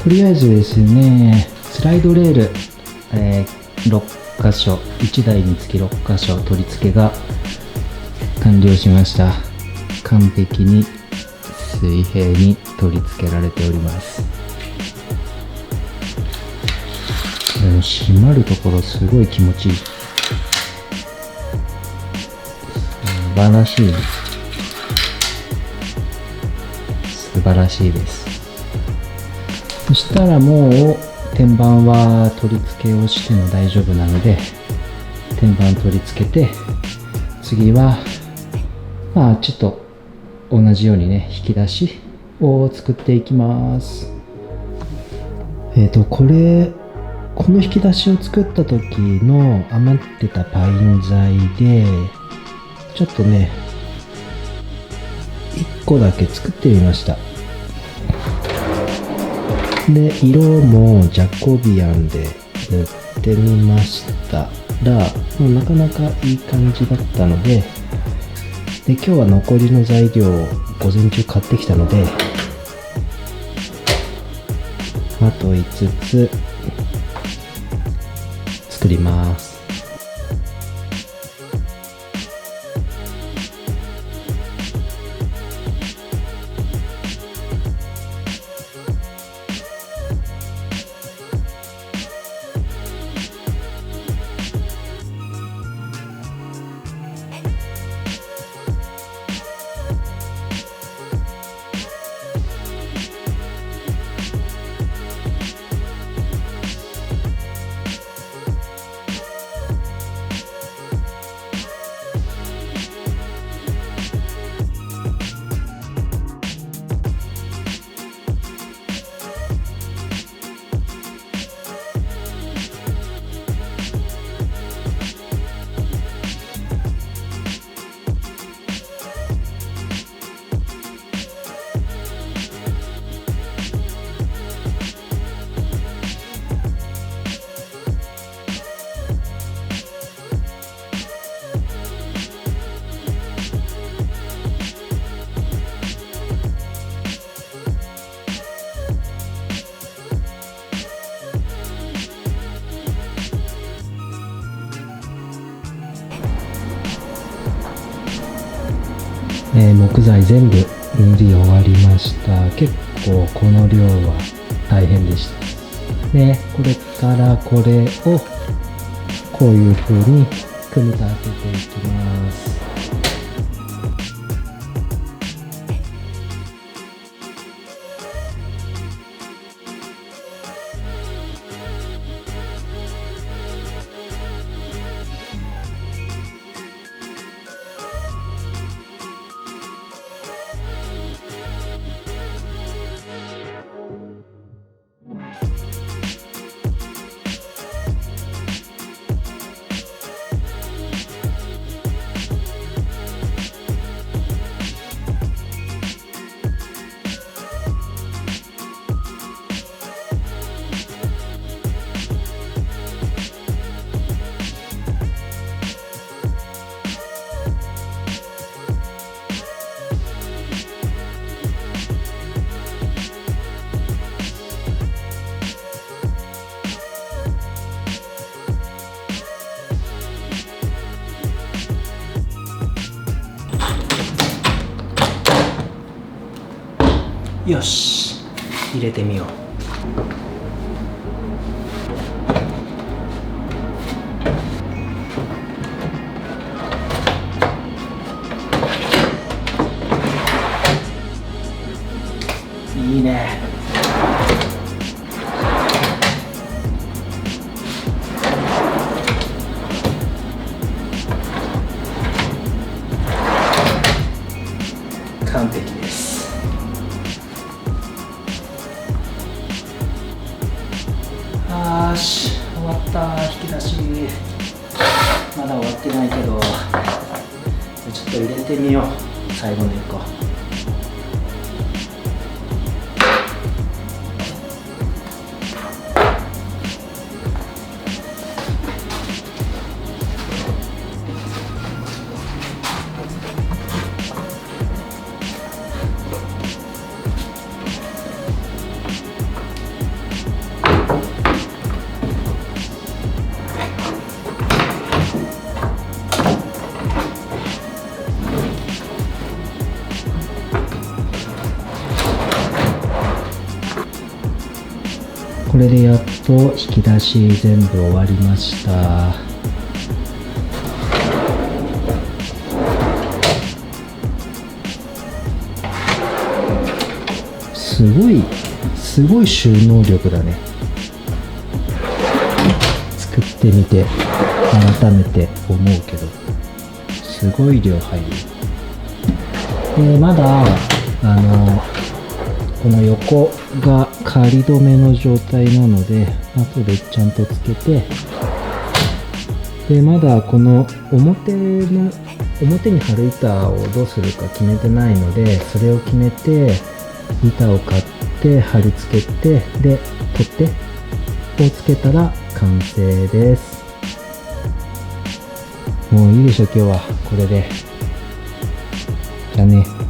とりあえずですね、スライドレール、6箇所、1台につき6箇所取り付けが完了しました。完璧に水平に取り付けられております。閉まるところすごい気持ちいい。素晴らしい。素晴らしいです。そしたらもう天板は取り付けをしても大丈夫なので、天板取り付けて、次はちょっと同じようにね、引き出しを作っていきます。この引き出しを作った時の余ってたパイン材でちょっとね、1個だけ作ってみました。で、色もジャコビアンで塗ってみましたら、なかなかいい感じだったので、今日は残りの材料を午前中買ってきたので、あと5つ作ります。木材全部塗り終わりました。結構この量は大変でした。で、これからこれをこういう風に組み立てていきます。よし、入れてみよう。いいね。完璧です。よし、終わった。引き出しまだ終わってないけど、ちょっと入れてみよう。最後の1個。これでやっと引き出し全部終わりました。すごい収納力だね。作ってみて改めて思うけど、すごい量入る。でまだこの横が仮止めの状態なので、後でちゃんとつけて、でまだこの表に貼る板をどうするか決めてないので、それを決めて板を買って貼り付けて、で取っ手をつけたら完成です。もういいでしょ今日はこれで。じゃあね。